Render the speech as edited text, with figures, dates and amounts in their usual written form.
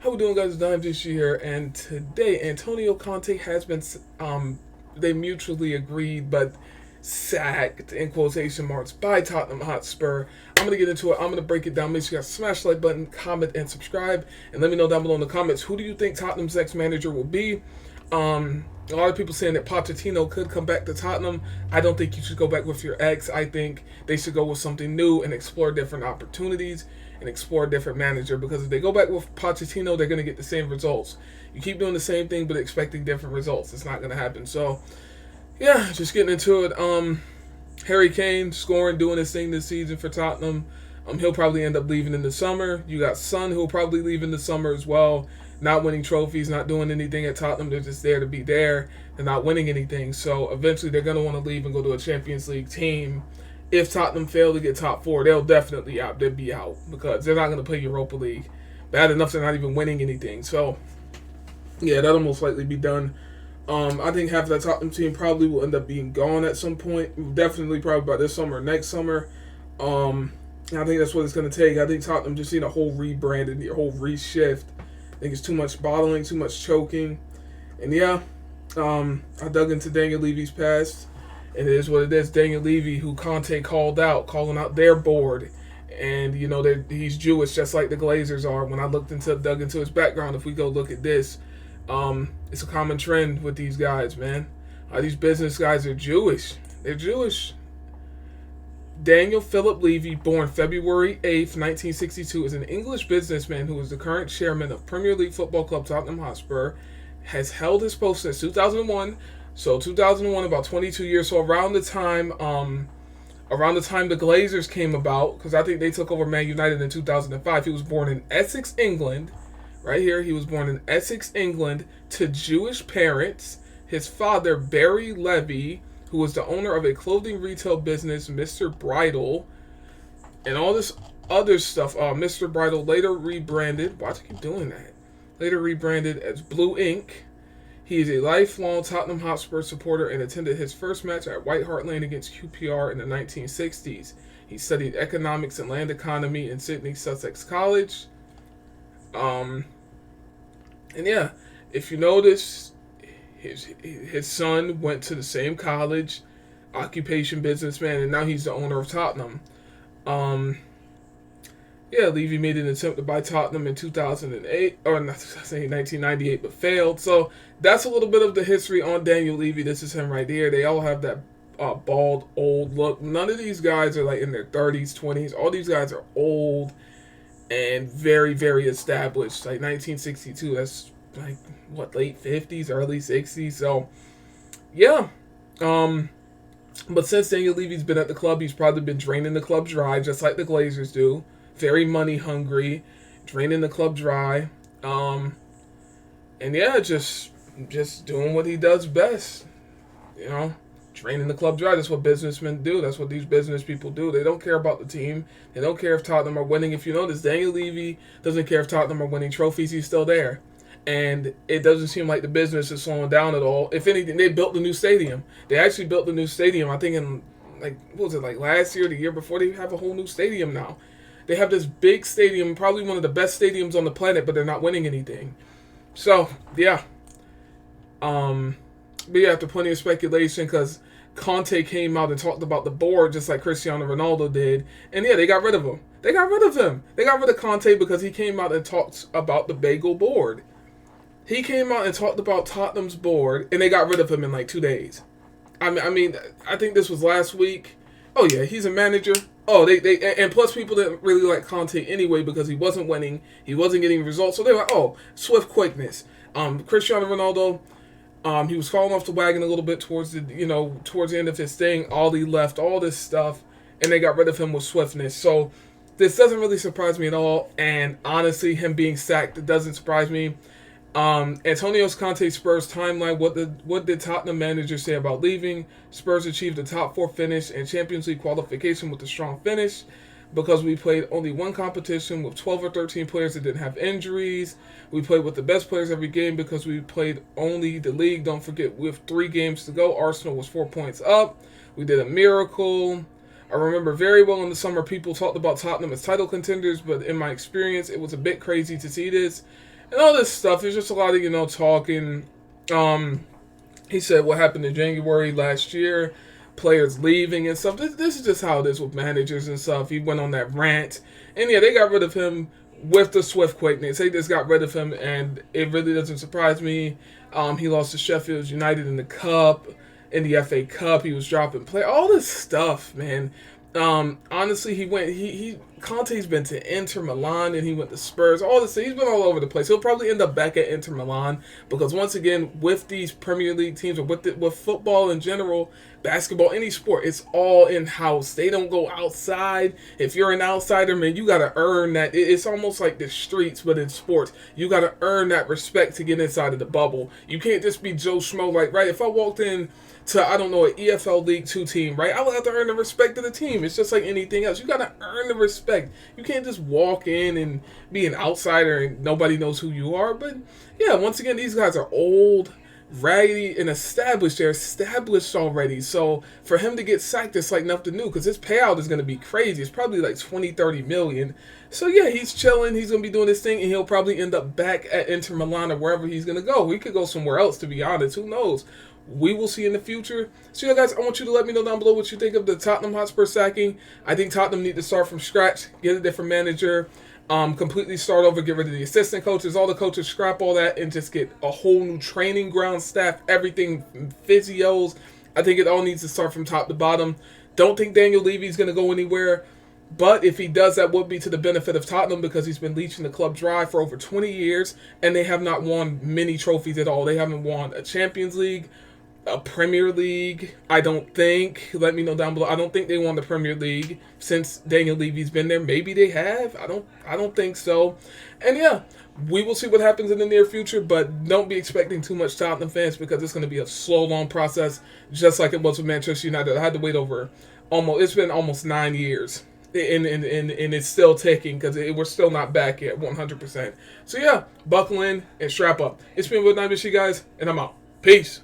How we doing, guys? Dime this here, and today Antonio Conte has been they mutually agreed, but sacked in quotation marks by Tottenham Hotspur. I'm gonna get into it. I'm gonna break it down. Make sure you guys smash the like button, comment, and subscribe, and let me know down below in the comments who do you think Tottenham's next manager will be. A lot of people saying that Pochettino could come back to Tottenham. I don't think you should go back with your ex. I think they should go with something new and explore different opportunities and explore a different manager, because if they go back with Pochettino, they're going to get the same results. You keep doing the same thing but expecting different results. It's not going to happen. So, yeah, just getting into it. Harry Kane scoring, doing his thing this season for Tottenham. He'll probably end up leaving in the summer. You got Son, who'll probably leave in the summer as well. Not winning trophies, not doing anything at Tottenham. They're just there to be there. They're not winning anything. So eventually they're going to want to leave and go to a Champions League team. If Tottenham fail to get top four, they'll definitely out. They'll be out because they're not going to play Europa League. Bad enough they're not even winning anything. So, yeah, that'll most likely be done. I think half of that Tottenham team probably will end up being gone at some point. Definitely probably by this summer or next summer. I think that's what it's going to take. I think Tottenham just need a whole rebranding, a whole reshift. I think it's too much bottling, too much choking. And yeah, I dug into Daniel Levy's past, and it is what it is. Daniel Levy, who Conte called out, calling out their board. And, you know, he's Jewish, just like the Glazers are. When I dug into his background, if we go look at this, it's a common trend with these guys, man. These business guys are Jewish. They're Jewish. Daniel Philip Levy, born February 8th, 1962, is an English businessman who is the current chairman of Premier League football club Tottenham Hotspur, has held his post since 2001. So 2001, about 22 years. So around the time the Glazers came about, because I think they took over Man United in 2005. He was born in Essex, England. Right here, he was born in Essex, England, to Jewish parents. His father, Barry Levy, who was the owner of a clothing retail business, Mr. Bridal, and all this other stuff. Mr. Bridal later rebranded. Why do I keep doing that? Later rebranded as Blue Ink. He is a lifelong Tottenham Hotspur supporter and attended his first match at White Hart Lane against QPR in the 1960s. He studied economics and land economy in Sydney Sussex College. And yeah, if you notice, his son went to the same college, occupation businessman, and now he's the owner of Tottenham. Yeah, Levy made an attempt to buy Tottenham in 2008, or not 1998, but failed. So that's a little bit of the history on Daniel Levy. This is him right here. They all have that bald, old look. None of these guys are like in their 30s, 20s. All these guys are old and very, very established. Like 1962, that's like what, late 50s, early 60s. So yeah, but since Daniel Levy's been at the club, he's probably been draining the club dry, just like the Glazers do. Very money hungry, draining the club dry. And yeah, just doing what he does best. You know, draining the club dry. That's what businessmen do. That's what these business people do. They don't care about the team. They don't care if Tottenham are winning. If you notice, Daniel Levy doesn't care if Tottenham are winning trophies. He's still there. And it doesn't seem like the business is slowing down at all. If anything, they built the new stadium. They actually built the new stadium, I think in, like, what was it, like last year, the year before. They have a whole new stadium now. They have this big stadium, probably one of the best stadiums on the planet, but they're not winning anything. So, yeah. But yeah, after plenty of speculation, because Conte came out and talked about the board just like Cristiano Ronaldo did. And yeah, they got rid of him. They got rid of him. They got rid of Conte because he came out and talked about the bagel board. He came out and talked about Tottenham's board, and they got rid of him in like 2 days. I mean, I think this was last week. Oh yeah, he's a manager. Oh, and plus people didn't really like Conte anyway because he wasn't winning, he wasn't getting results. So they were like, oh, swift quickness. Cristiano Ronaldo, he was falling off the wagon a little bit towards the end of his thing. Ollie left, all this stuff, and they got rid of him with swiftness. So this doesn't really surprise me at all. And honestly, him being sacked doesn't surprise me. Antonio Conte's Spurs timeline. What did Tottenham manager say about leaving? Spurs achieved a top 4 finish and Champions League qualification with a strong finish because we played only one competition with 12 or 13 players that didn't have injuries. We played with the best players every game because we played only the league. Don't forget, with 3 games to go, Arsenal was 4 points up. We did a miracle. I remember very well in the summer people talked about Tottenham as title contenders, but in my experience, it was a bit crazy to see this. and all this stuff. There's just a lot of talking. Um, he said what happened in January last year, players leaving and stuff. This is just how it is with managers and stuff. He went on that rant, and yeah, they got rid of him with the swift quickness. They just got rid of him, and it really doesn't surprise me. He lost to Sheffield United in the Cup, in the FA Cup. He was dropping play, all this stuff, man. Honestly, he Conte's been to Inter Milan and he went to Spurs. All this, he's been all over the place. He'll probably end up back at Inter Milan because once again, with these Premier League teams or with football in general, basketball, any sport, it's all in house. They don't go outside. If you're an outsider, man, you gotta earn that. It's almost like the streets, but in sports, you gotta earn that respect to get inside of the bubble. You can't just be Joe Schmo. Like, right? If I walked in to, I don't know, an EFL League 2 team, right? I would have to earn the respect of the team. It's just like anything else. You got to earn the respect. You can't just walk in and be an outsider and nobody knows who you are. But yeah, once again, these guys are old, raggedy, and established. They're established already. So for him to get sacked, it's like nothing new because his payout is going to be crazy. It's probably like 20, 30 million. So yeah, he's chilling. He's going to be doing this thing and he'll probably end up back at Inter Milan or wherever he's going to go. He could go somewhere else, to be honest. Who knows? We will see in the future. So yeah, guys, I want you to let me know down below what you think of the Tottenham Hotspur sacking. I think Tottenham need to start from scratch, get a different manager, completely start over, get rid of the assistant coaches, all the coaches, scrap all that, and just get a whole new training ground staff, everything, physios. I think it all needs to start from top to bottom. Don't think Daniel Levy's going to go anywhere. But if he does, that would be to the benefit of Tottenham because he's been leeching the club dry for over 20 years, and they have not won many trophies at all. They haven't won a Champions League, a Premier League, I don't think. Let me know down below. I don't think they won the Premier League since Daniel Levy's been there. Maybe they have. I don't think so. And yeah, we will see what happens in the near future, but don't be expecting too much Tottenham fans because it's going to be a slow, long process, just like it was with Manchester United. I had to wait over it's been almost 9 years. And it's still ticking because we're still not back yet 100%. So yeah, buckle in and strap up. It's been Will Night, you guys, and I'm out. Peace.